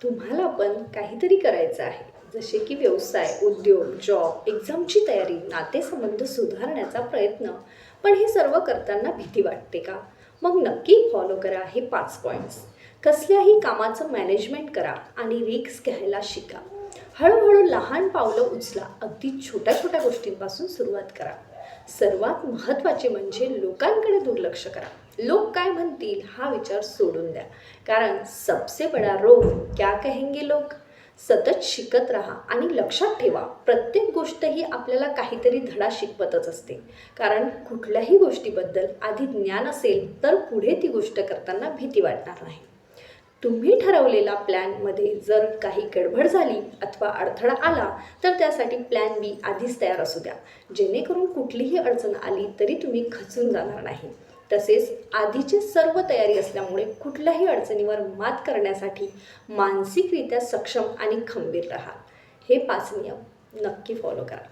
तुम्हाला पण काहीतरी करायचं आहे, जसे की व्यवसाय, उद्योग, जॉब, एक्झामची तयारी, नातेसंबंध सुधारण्याचा प्रयत्न. पण हे सर्व करताना भीती वाटते का? मग नक्की फॉलो करा हे 5 पॉईंट्स. कसल्याही कामाचं मॅनेजमेंट करा आणि रिस्क घ्यायला शिका. हळूहळू लहान पावलं उचला. अगदी छोट्या छोट्या गोष्टींपासून सुरुवात करा. सर्वात महत्त्वाचे म्हणजे लोकांकडे दुर्लक्ष करा. लोक काय म्हणतील हा विचार सोडून द्या. कारण सबसे बडा रोग क्या कहेंगे लोक. सतत शिकत राहा आणि लक्षात ठेवा, प्रत्येक गोष्ट ही आपल्याला काहीतरी धडा शिकवतच असते. कारण कुठल्याही गोष्टीबद्दल आधी ज्ञान असेल तर पुढे ती गोष्ट करताना भीती वाटणार नाही. तुम्ही ठरवलेला प्लॅनमध्ये जर काही गडबड झाली अथवा अडथळा आला तर त्यासाठी प्लॅन बी आधीच तयार असू द्या, जेणेकरून कुठलीही अडचण आली तरी तुम्ही खचून जाणार नाही. तसेच आधीची सर्व तयारी असल्यामुळे कुठल्याही अडचणीवर मात करण्यासाठी मानसिकरित्या सक्षम आणि खंबीर राहा. हे 5 नियम नक्की फॉलो करा.